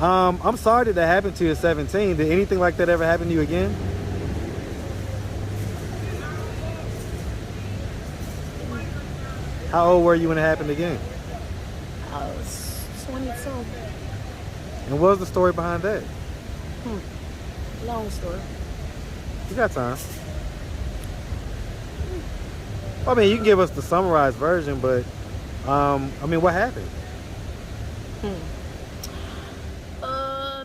I'm sorry that happened to you at 17. Did anything like that ever happen to you again? How old were you when it happened again? I was 22. And what was the story behind that? Long story. You got time. I mean, you can give us the summarized version, but I mean, what happened?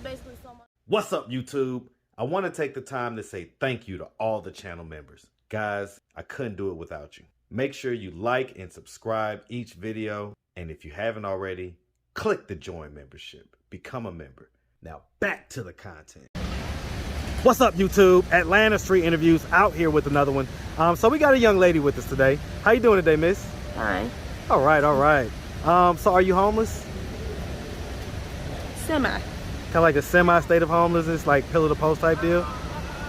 Basically so much. What's up, YouTube? I want to take the time to say thank you to all the channel members. Guys, I couldn't do it without you. Make sure you like and subscribe each video. And if you haven't already, click the join membership. Become a member. Now back to the content. What's up, YouTube? Atlanta Street Interviews out here with another one. So we got a young lady with us today. How you doing today, miss? Hi. All right, all right. So are you homeless? Semi. Kind of like a semi-state of homelessness, like pillar to post type deal?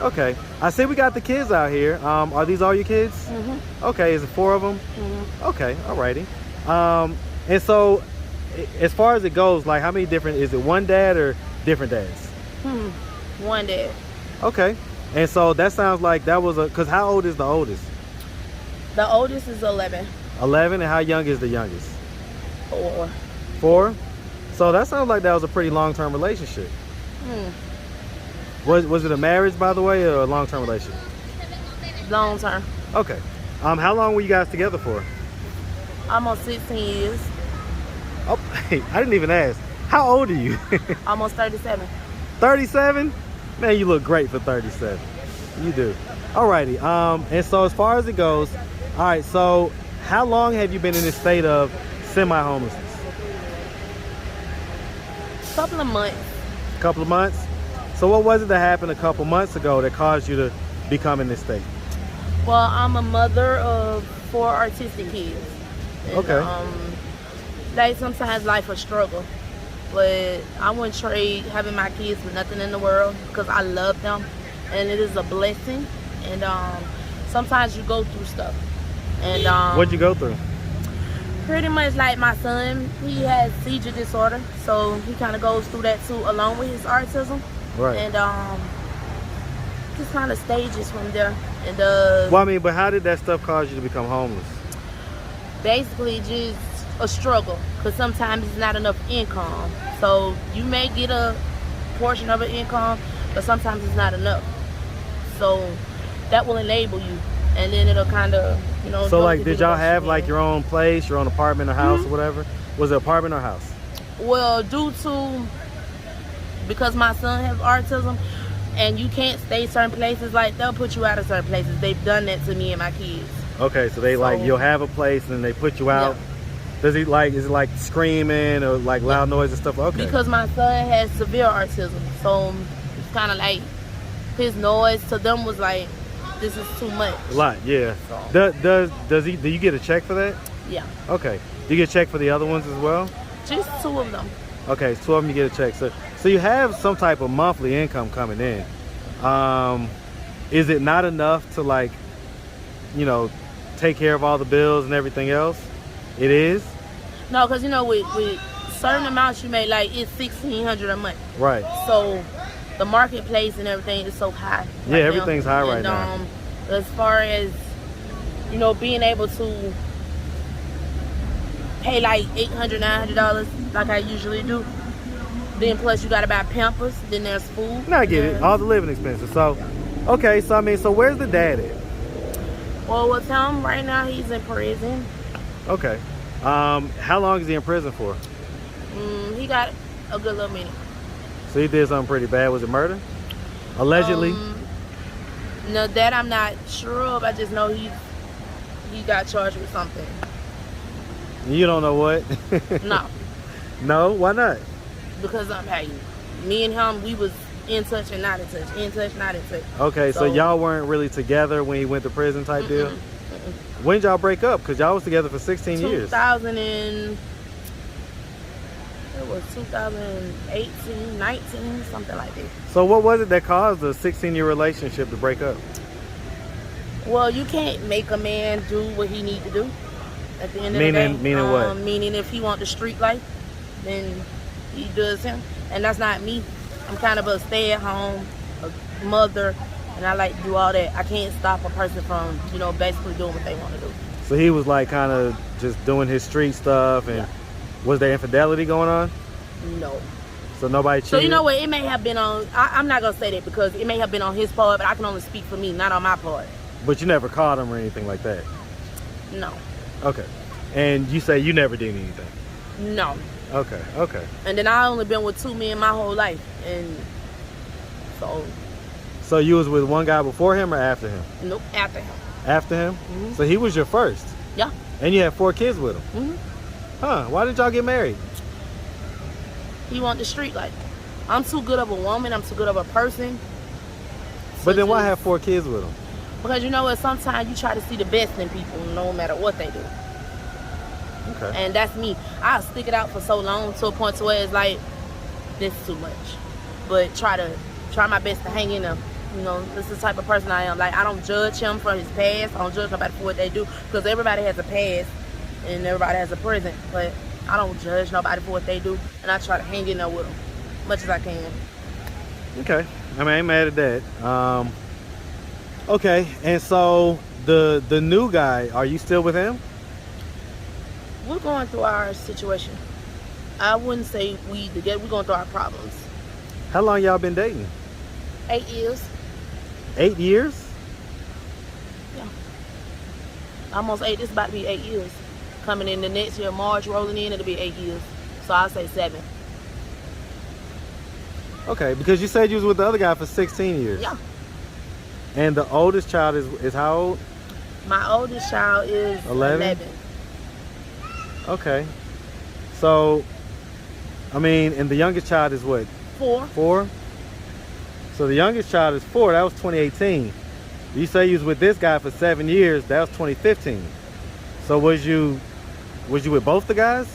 Okay. I see we got the kids out here. Are these all your kids? Mm-hmm. Okay, is it 4 of them? Mm-hmm. Okay, alrighty. And so, as far as it goes, like how many different, is it one dad or different dads? One dad. Okay. And so that sounds like that was because how old is the oldest? The oldest is 11. 11, and how young is the youngest? 4. 4? So that sounds like that was a pretty long-term relationship. Was it a marriage, by the way, or a long-term relationship? Long term. Okay. How long were you guys together for? Almost 16 years. Oh, hey, I didn't even ask. How old are you? Almost 37. 37? Man, you look great for 37. You do. Alrighty. And so as far as it goes, all right, so how long have you been in this state of semi-homelessness? Couple of months. A couple of months? So what was it that happened a couple months ago that caused you to become in this state? Well, I'm a mother of 4 autistic kids. And, Okay. Like sometimes life a struggle, but I wouldn't trade having my kids for nothing in the world because I love them, and it is a blessing. And sometimes you go through stuff. And What'd you go through? pretty much like my son, he has seizure disorder, so he kind of goes through that too, along with his autism. Right. And just kind of stages from there. And Well, I mean, but how did that stuff cause you to become homeless? basically just a struggle, because sometimes it's not enough income. So you may get a portion of an income, but sometimes it's not enough. So that will enable you, and then it'll kind of, you know. So like, did y'all have like your own place, your own apartment or house or whatever? Was it apartment or house? Well, because my son has autism, and you can't stay certain places, like they'll put you out of certain places. They've done that to me and my kids. Okay, so they like, you'll have a place and then they put you out. Yeah. Does he like, is it like screaming or like loud noise and stuff? Okay. Because my son has severe autism, so it's kind of like his noise to them was like, this is too much. A lot, yeah. So. Do you get a check for that? Yeah. Okay. Do you get a check for the other ones as well? Just 2 of them. Okay, 2 of them you get a check. So you have some type of monthly income coming in. Is it not enough to like, you know, take care of all the bills and everything else? It is? No, because you know, with certain amounts you make, like it's $1,600 a month. Right. So the marketplace and everything is so high. Yeah, everything's high right now. As far as, you know, being able to pay like $800, $900 like I usually do. Then plus you gotta buy Pampers, then there's food. No, I get it. All the living expenses. So, okay, so I mean, so where's the dad at? Well, with him right now, he's in prison. Okay. How long is he in prison for? He got a good little minute. So he did something pretty bad. Was it murder? Allegedly? No, that I'm not sure of. I just know he got charged with something. You don't know what? No. No? Why not? Because hey, me and him, we was in touch and not in touch. In touch, not in touch. Okay, so y'all weren't really together when he went to prison type deal? When did y'all break up? Because y'all was together for 16 years. 2018, 19, something like that. So what was it that caused the 16-year relationship to break up? Well, you can't make a man do what he need to do at the end of the day. Meaning what? Meaning if he want the street life, then he does him, and that's not me. I'm kind of a stay-at-home mother, and I like to do all that. I can't stop a person from, you know, basically doing what they want to do. So he was like kind of just doing his street stuff, and was there infidelity going on? No. So nobody cheated? So you know what, it may have been on, I'm not going to say that because it may have been on his part, but I can only speak for me, not on my part. But you never caught him or anything like that? No. Okay. And you say you never did anything? No. Okay, okay. And then I only been with 2 men my whole life, and so. So you was with one guy before him or after him? Nope, after him. After him? Mm-hmm. So he was your first? Yeah. And you had 4 kids with him? Mm-hmm. Huh, why did y'all get married? He want the street life. I'm too good of a woman, I'm too good of a person. But then why have 4 kids with him? Because you know what, sometimes you try to see the best in people no matter what they do. Okay. And that's me. I'll stick it out for so long to a point to where it's like, this is too much. But try my best to hang in there. You know, this is the type of person I am. Like, I don't judge him for his past. I don't judge nobody for what they do. Because everybody has a past and everybody has a present. But I don't judge nobody for what they do. And I try to hang in there with them as much as I can. Okay. I mean, I ain't mad at that. Okay. And so the new guy, are you still with him? We're going through our situation. I wouldn't say we together. We're going through our problems. How long y'all been dating? 8 years. 8 years? Yeah. Almost 8. This is about to be 8 years. Coming in the next year, March rolling in, it'll be 8 years. So I'll say 7. Okay, because you said you was with the other guy for 16 years. Yeah. And the oldest child is how old? My oldest child is 11. Okay. So, I mean, and the youngest child is what? 4. 4? So the youngest child is 4. That was 2018. You say you was with this guy for 7 years. That was 2015. So was you with both the guys?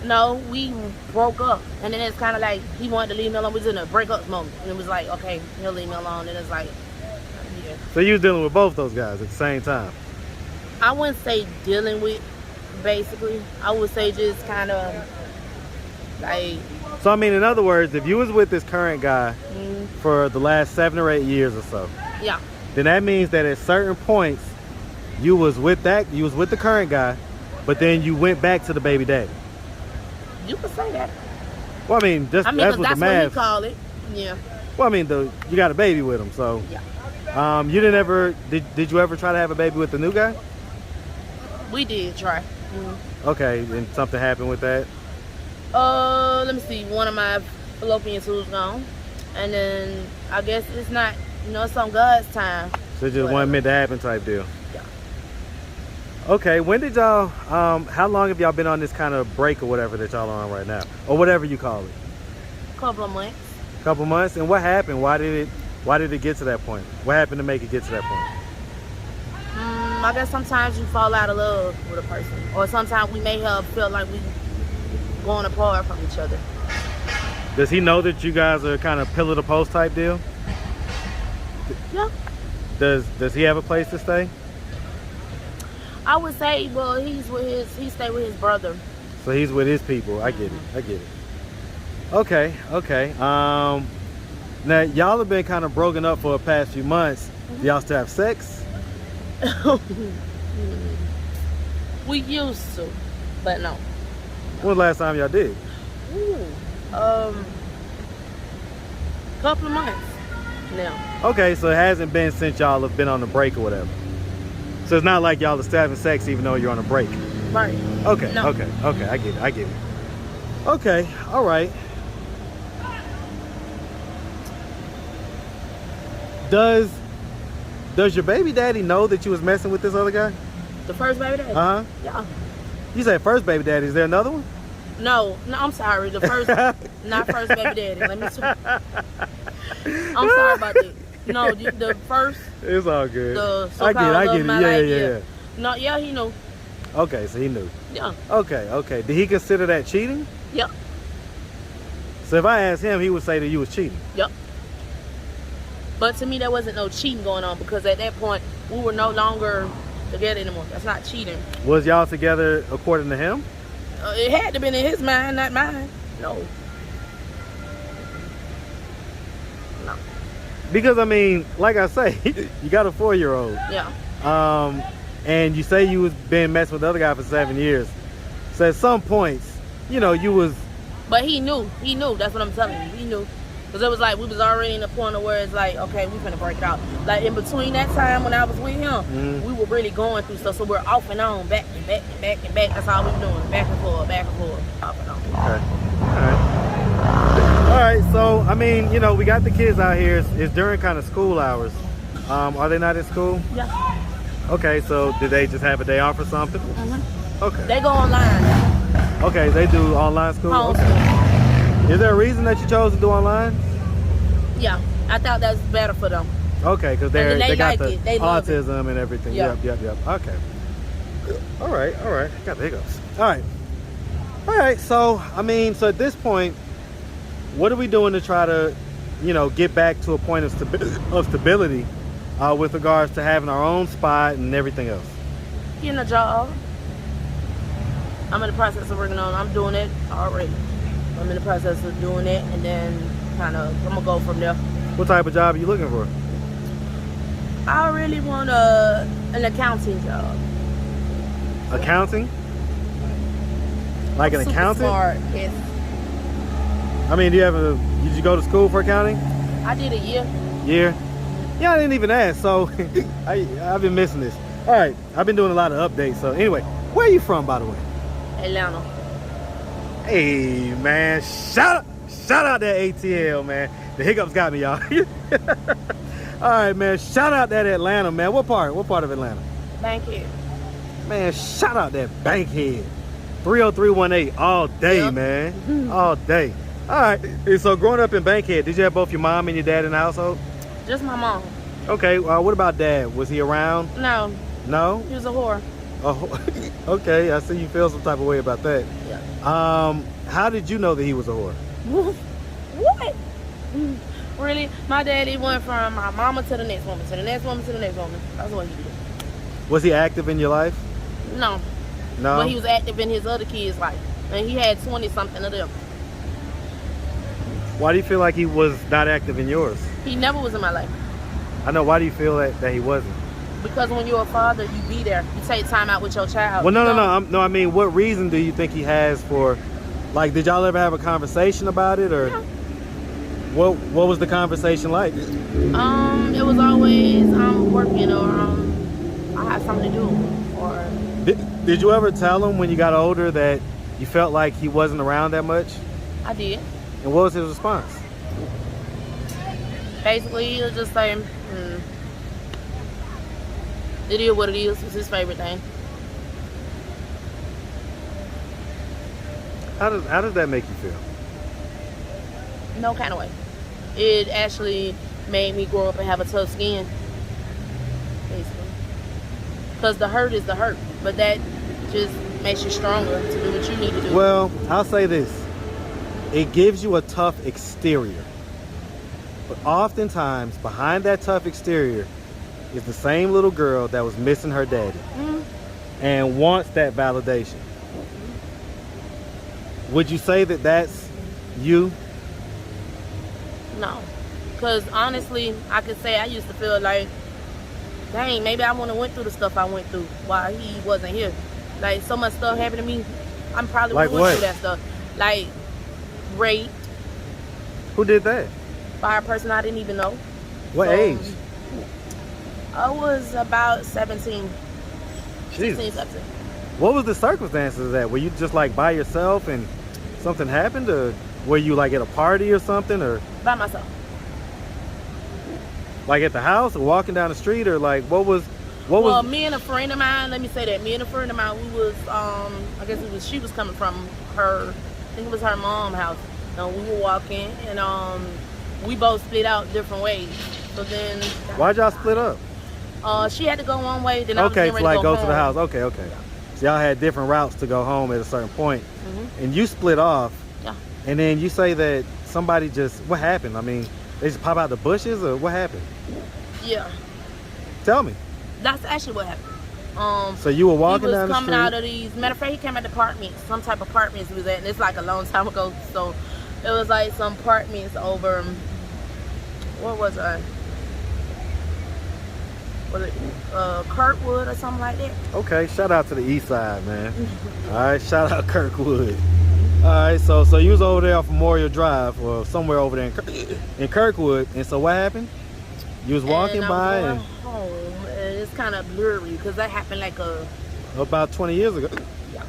No, we broke up. And then it's kind of like he wanted to leave me alone. We was in a breakup moment. And it was like, okay, he'll leave me alone. And it's like, yeah. So you was dealing with both those guys at the same time? I wouldn't say dealing with, basically. I would say just kind of like. So I mean, in other words, if you was with this current guy for the last 7 or 8 years or so, yeah, then that means that at certain points you was with the current guy, but then you went back to the baby daddy. You could say that. Well, I mean, that's what the what math. we call it. Yeah. Well, I mean, you got a baby with him, so. Yeah. You didn't ever did you ever try to have a baby with the new guy? We did try. Okay, and something happened with that? Let me see. One of my fallopian tubes gone, and then I guess it's not. You know, it's on God's time. So it just wasn't meant to happen type deal. Yeah. Okay, when did y'all? How long have y'all been on this kind of break or whatever that y'all are on right now, or whatever you call it? Couple of months. Couple months. And what happened? Why did it get to that point? What happened to make it get to that point? I guess sometimes you fall out of love with a person, or sometimes we may have felt like we going apart from each other. Does he know that you guys are kind of pillar to post type deal? Yeah. Does he have a place to stay? I would say, well, he stay with his brother. So he's with his people. I get it. I get it. Okay. Okay. Now y'all have been kind of broken up for the past few months. Do y'all still have sex? We used to, but no. When was the last time y'all did? Couple of months now. Okay, so it hasn't been since y'all have been on the break or whatever. So it's not like y'all are still having sex even though you're on a break. Right. Okay, No. okay, I get it, I get it. Okay, all right. Does your baby daddy know that you was messing with this other guy? The first baby daddy? Uh-huh. Yeah. You said first baby daddy, is there another one? No, I'm sorry. The first, not first baby daddy. Let me. I'm sorry about that. No, the first. It's all good. The I get it. Yeah. No, yeah, he knew. Okay, so he knew. Yeah. Okay. Did he consider that cheating? Yep. So if I asked him, he would say that you was cheating. Yep. But to me, there wasn't no cheating going on because at that point, we were no longer together anymore. That's not cheating. Was y'all together according to him? It had to been in his mind, not mine. No. No. Because I mean, like I say, you got a 4-year-old. Yeah. And you say you was been messing with the other guy for 7 years. So at some points, you know, you was. But he knew. He knew. That's what I'm telling you. He knew. Because it was like we was already in the point of where it's like, okay, we finna break it out. Like in between that time when I was with him, we were really going through stuff. So we're off and on, back and back and back and back. That's all we were doing. Back and forth, off and on. Okay. All right. So I mean, you know, we got the kids out here. It's during kind of school hours. Are they not in school? Yeah. Okay. So did they just have a day off or something? Okay. They go online. Okay. They do online school. Homeschool. Is there a reason that you chose to do online? Yeah, I thought that's better for them. Okay, because they they got like the it. They love autism and everything. Yeah. Yep. Okay. All right. Got the hiccups. All right. So I mean, so at this point, what are we doing to try to, you know, get back to a point of stability with regards to having our own spot and everything else? Getting a job. I'm in the process of working on. I'm doing it already. I'm in the process of doing it, and then kind of I'm gonna go from there. What type of job are you looking for? I really want an accounting job. Accounting? Like an Super accountant? Smart, yes. I mean, did you go to school for accounting? I did a year. Year? Yeah, I didn't even ask, so I've been missing this. All right, I've been doing a lot of updates. So anyway, where are you from, by the way? Atlanta. Hey, man, shout out that ATL, man. The hiccups got me, y'all. All right, man, shout out that Atlanta, man. What part of Atlanta? Bankhead. Man, shout out that Bankhead. 30318 all day, man. All day. All right, and so growing up in Bankhead, did you have both your mom and your dad in the household? Just my mom. Okay, what about dad? Was he around? No. No? He was a whore. Oh, okay, I see you feel some type of way about that. Yeah. How did you know that he was a whore? What? Really? My daddy went from my mama to the next woman, to the next woman, to the next woman. That's what he did. Was he active in your life? No. No? But he was active in his other kids' life. And he had 20-something of them. Why do you feel like he was not active in yours? He never was in my life. I know, why do you feel that he wasn't? Because when you're a father, you be there. You take time out with your child. Well, no. I mean, what reason do you think he has for, like, did y'all ever have a conversation about it, or what was the conversation like? It was always I'm working, or I have something to do, or. Did you ever tell him when you got older that you felt like he wasn't around that much? I did. And what was his response? Basically, he was just saying, it is what it is. It's his favorite thing. How does that make you feel? No kind of way. It actually made me grow up and have a tough skin. Basically. Because the hurt is the hurt. But that just makes you stronger to do what you need to do. Well, I'll say this. It gives you a tough exterior. But oftentimes, behind that tough exterior is the same little girl that was missing her daddy and wants that validation. Would you say that that's you? No. Because honestly, I could say I used to feel like, dang, maybe I wouldn't have went through the stuff I went through while he wasn't here. Like, so much stuff happened to me. I'm probably like went through that stuff. Like, rape. Who did that? By a person I didn't even know. What age? I was about 17. Jesus. 16, 17. What was the circumstances of that? Were you just like by yourself and something happened, or were you like at a party or something, or By myself. like at the house or walking down the street, or like what was Well, me and a friend of mine, let me say that, me and a friend of mine, we was I guess she was coming from her, I think it was her mom's house. And we were walking, and we both split out different ways. So then why'd y'all split up? She had to go one way, then I was Okay, getting so ready like to go go to the house. Okay. So y'all had different routes to go home at a certain point. And you split off. Yeah. And then you say that somebody just, what happened? I mean, they just pop out the bushes, or what happened? Yeah. Tell me. That's actually what happened. So you were walking he was down the coming street. out of these. Matter of fact, he came at the apartments, some type of apartments he was at, and it's like a long time ago. So it was like some apartments over. What was I? Was it Kirkwood or something like that? Okay, shout out to the east side, man. All right, shout out Kirkwood. All right, so you was over there off Memorial Drive or somewhere over there in Kirkwood, and so what happened? You was walking and by I was and going home, and it's kind of blurry because that happened like about 20 years ago. yeah.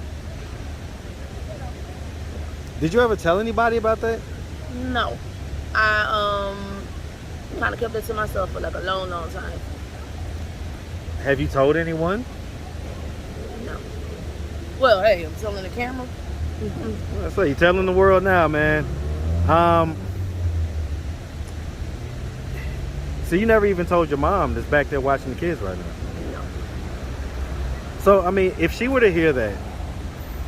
Did you ever tell anybody about that? No, I kind of kept it to myself for like a long time. Have you told anyone? No. Well, hey, I'm telling the camera. So you're telling the world now, man. So you never even told your mom that's back there watching the kids right now? No. So I mean, if she were to hear that,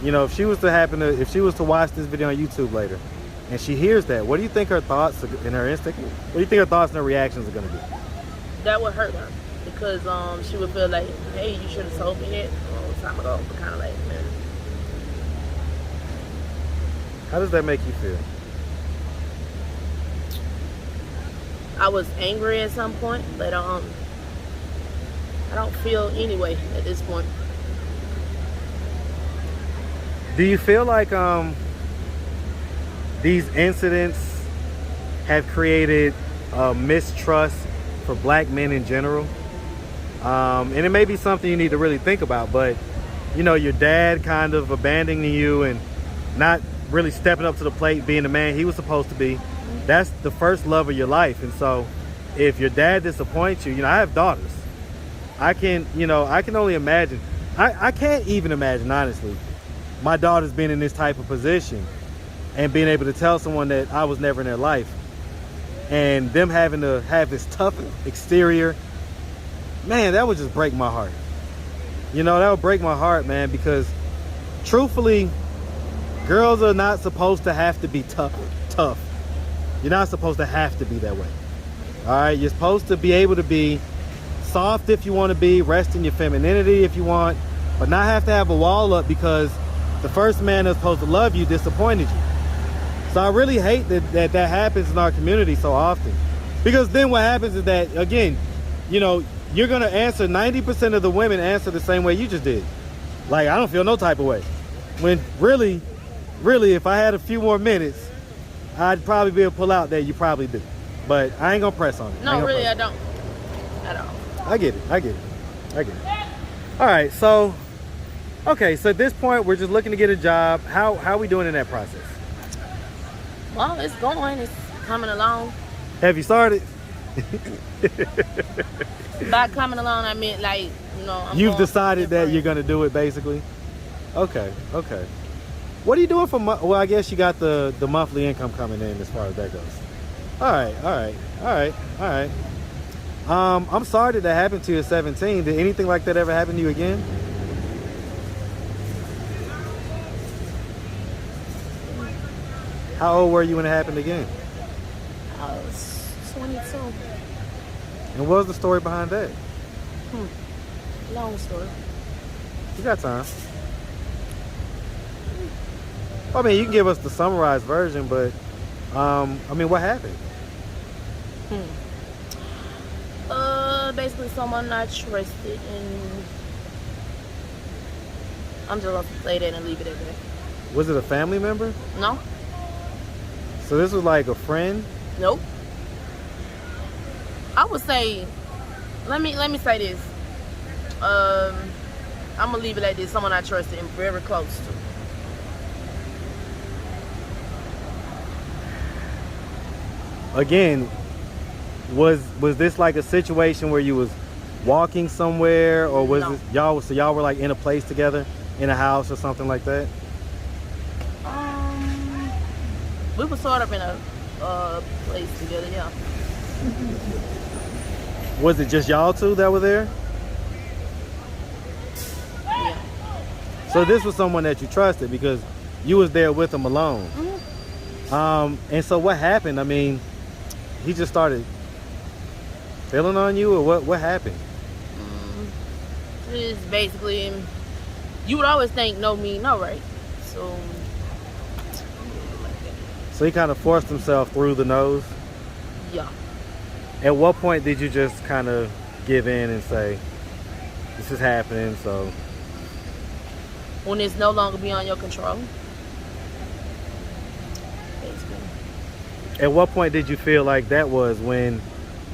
you know, if she was to watch this video on YouTube later, and she hears that, what do you think her thoughts and her instinct? What do you think her thoughts and her reactions are gonna be? That would hurt her because she would feel like, hey, you should have told me that a long time ago. But kind of like, man. How does that make you feel? I was angry at some point, but I don't feel anyway at this point. Do you feel like these incidents have created mistrust for black men in general? And it may be something you need to really think about, but you know, your dad kind of abandoning you and not really stepping up to the plate, being the man he was supposed to be. That's the first love of your life. And so if your dad disappoints you, you know, I have daughters. I can only imagine. I can't even imagine, honestly, my daughters being in this type of position and being able to tell someone that I was never in their life and them having to have this tough exterior. Man, that would just break my heart. You know, that would break my heart, man, because truthfully, girls are not supposed to have to be tough. You're not supposed to have to be that way. All right, you're supposed to be able to be soft if you want to be, rest in your femininity if you want, but not have to have a wall up because the first man that's supposed to love you disappointed you. So I really hate that happens in our community so often, because then what happens is that, again, you know, you're gonna answer 90% of the women answer the same way you just did. Like, I don't feel no type of way. When really, if I had a few more minutes, I'd probably be able to pull out that you probably do. But I ain't gonna press on it. No, really, I don't. At all. I get it. All right, so, okay, so at this point, we're just looking to get a job. How are we doing in that process? Well, it's going. It's coming along. Have you started? By coming along, I meant like, you know, You've decided that you're gonna do it, basically? Okay. What are you doing for well, I guess you got the monthly income coming in as far as that goes. All right. I'm sorry that happened to you at 17. Did anything like that ever happen to you again? How old were you when it happened again? I was 22. And what was the story behind that? Long story. You got time. I mean, you can give us the summarized version, but I mean, what happened? Basically someone I trusted, and I'm just gonna say that and leave it at that. Was it a family member? No. So this was like a friend? Nope. I would say, let me say this. I'm gonna leave it like this. Someone I trusted and very close to. Again, was this like a situation where you was walking somewhere, or was No. it y'all were like in a place together, in a house or something like that? We were sort of in a place together, yeah. Was it just y'all two that were there? Yeah. So this was someone that you trusted because you was there with him alone. And so what happened? I mean, he just started feeling on you, or what happened? It's basically, you would always think no mean no, right? So So he kind of forced himself through the nose. yeah. At what point did you just kind of give in and say, this is happening, so? When it's no longer beyond your control. Basically. At what point did you feel like that was when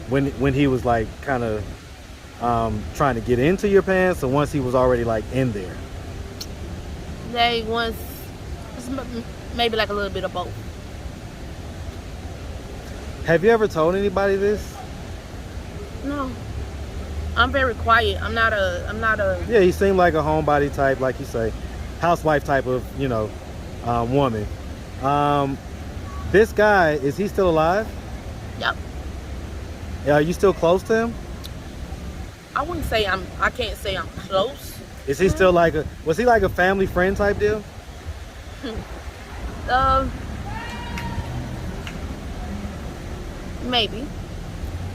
he was like kind of trying to get into your pants, or once he was already like in there? They once, maybe like a little bit of both. Have you ever told anybody this? No. I'm very quiet. I'm not a. Yeah, you seem like a homebody type, like you say, housewife type of, you know, woman. This guy, is he still alive? Yep. Are you still close to him? I wouldn't say I can't say I'm close. Is he still like was he like a family friend type deal? Maybe.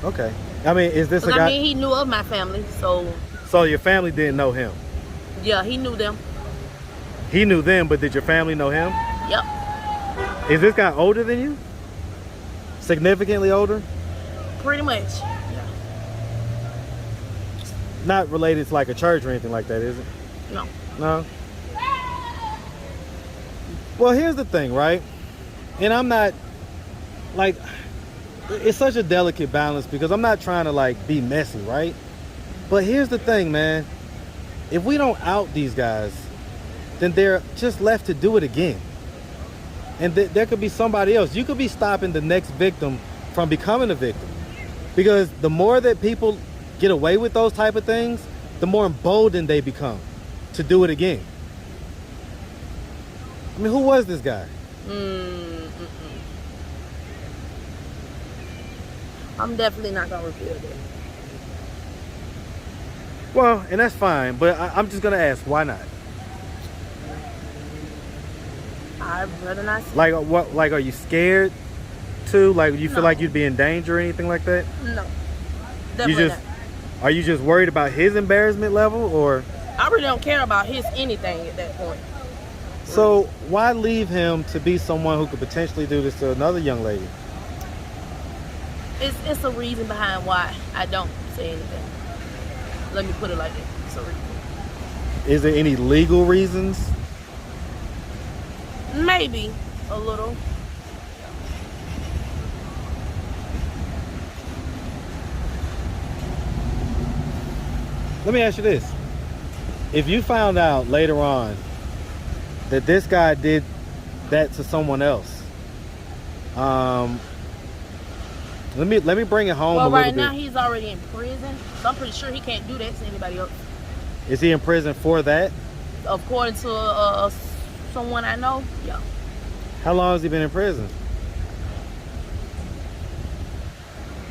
Okay. I mean, is this a guy? I mean, he knew of my family, so. So your family didn't know him? Yeah, he knew them. He knew them, but did your family know him? Yep. Is this guy older than you? Significantly older? Pretty much. Not related to like a church or anything like that, is it? No. No? Well, here's the thing, right? And I'm not, like, it's such a delicate balance because I'm not trying to, like, be messy, right? But here's the thing, man. If we don't out these guys, then they're just left to do it again. And there could be somebody else. You could be stopping the next victim from becoming a victim. Because the more that people get away with those type of things, the more emboldened they become to do it again. I mean, who was this guy? I'm definitely not gonna reveal that. Well, and that's fine, but I'm just gonna ask, why not? I'd rather not say. Like, what? Like, are you scared too? Like, you feel like you'd be in danger or anything like that? No, definitely not. Are you just worried about his embarrassment level, or? I really don't care about his anything at that point. So why leave him to be someone who could potentially do this to another young lady? It's a reason behind why I don't say anything. Let me put it like that. It's a reason. Is there any legal reasons? Maybe a little. Let me ask you this. If you found out later on that this guy did that to someone else, let me bring it home a little bit. Well, right now he's already in prison, so I'm pretty sure he can't do that to anybody else. Is he in prison for that? According to someone I know, yeah. How long has he been in prison?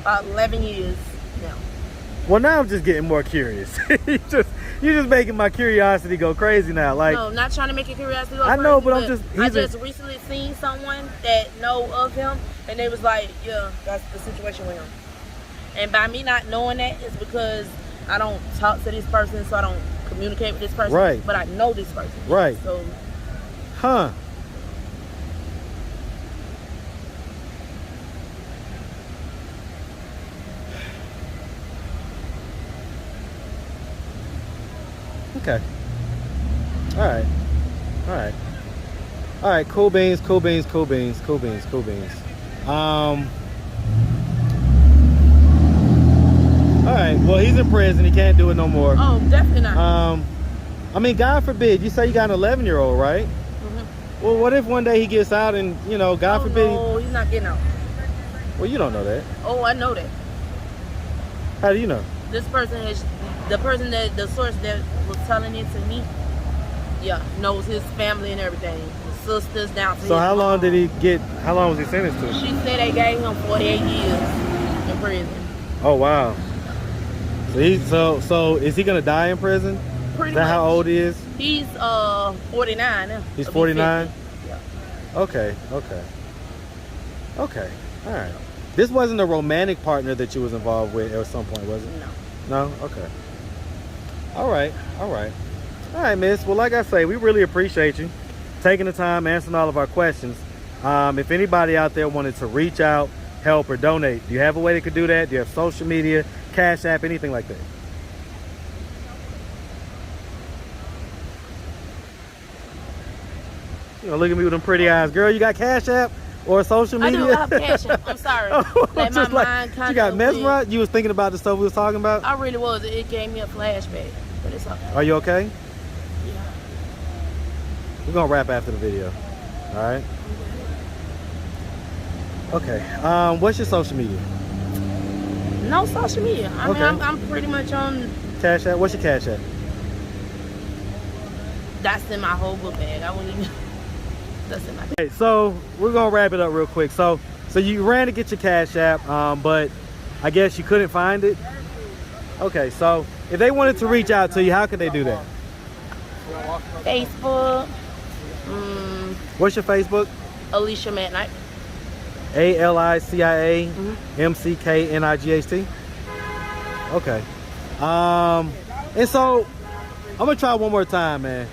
About 11 years now. Well, now I'm just getting more curious. You're just making my curiosity go crazy now. Like, no, not trying to make your curiosity go I crazy, know, but I just recently seen someone that know of him, and they was like, yeah, that's the situation with him. And by me not knowing that is because I don't talk to this person, so I don't communicate with this person. Right. But I know this person. Right. So. Huh. Okay. All right. All right. All right. Cool beans. Cool beans. Cool beans. Cool beans. Cool beans. All right. Well, he's in prison. He can't do it no more. Oh, definitely not. I mean, God forbid. You say you got an 11-year-old, right? Mm-hmm. Well, what if one day he gets out and, you know, God forbid. No, he's not getting out. Well, you don't know that. Oh, I know that. How do you know? This person is the source that was telling it to me. Yeah, knows his family and everything. His sisters down to. So how long did he get? How long was he sentenced to? She said they gave him 48 years in prison. Oh wow. So is he gonna die in prison? Pretty Is that much. how old he is? He's 49 now. He's 49? Yeah. Okay. All right. This wasn't a romantic partner that you was involved with at some point, was it? No. No? Okay. All right, all right. All right, miss. Well, like I say, we really appreciate you taking the time, answering all of our questions. If anybody out there wanted to reach out, help, or donate, do you have a way they could do that? Do you have social media, Cash App, anything like that? You know, look at me with them pretty eyes. Girl, you got Cash App or social media? I do have Cash App. I'm sorry. Like my mind kind of. You got mesmerized? You was thinking about the stuff we was talking about? I really was. It gave me a flashback. But it's okay. Are you okay? Yeah. We're gonna wrap after the video. All right. Okay. What's your social media? No social media. I mean, I'm pretty much on. Cash App. What's your Cash App? That's in my whole book bag. I wouldn't even. That's in my. Okay, so we're gonna wrap it up real quick. So you ran to get your Cash App, but I guess you couldn't find it. Okay. So if they wanted to reach out to you, how could they do that? Facebook. What's your Facebook? Alicia McKnight. ALICIA MCKNIGHT. Okay. And so I'm gonna try one more time, man.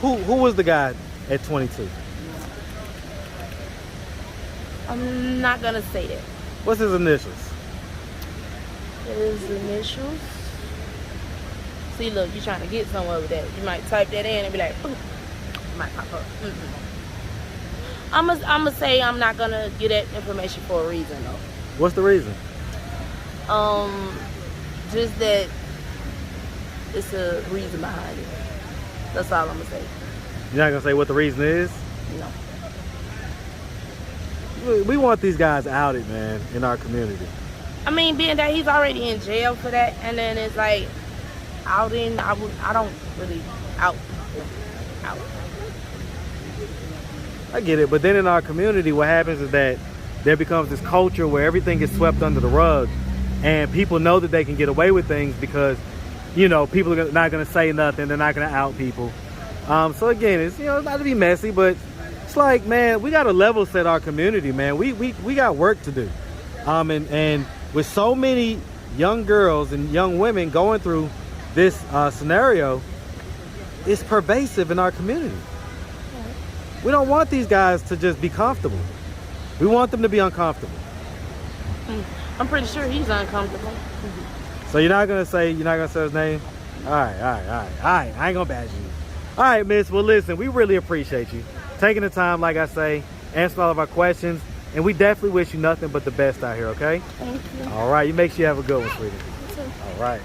Who was the guy at 22? I'm not gonna say that. What's his initials? His initials. See, look, you're trying to get somewhere with that. You might type that in and be like, ooh, it might pop up. I'm gonna say I'm not gonna get that information for a reason, though. What's the reason? Just that it's a reason behind it. That's all I'm gonna say. You're not gonna say what the reason is? No. We want these guys outed, man, in our community. I mean, being that he's already in jail for that, and then it's like outing. I don't really out. I get it, but then in our community, what happens is that there becomes this culture where everything is swept under the rug, and people know that they can get away with things because, you know, people are not going to say nothing. They're not going to out people. So again, it's, you know, not to be messy, but it's like, man, we got to level set our community, man. We got work to do. And with so many young girls and young women going through this scenario, it's pervasive in our community. We don't want these guys to just be comfortable. We want them to be uncomfortable. I'm pretty sure he's uncomfortable. So you're not gonna say his name? All right. I ain't gonna bash you. All right, miss. Well, listen, we really appreciate you taking the time, like I say, answering all of our questions, and we definitely wish you nothing but the best out here. Okay? Thank you. All right. You make sure you have a good one, sweetie. You too. All right.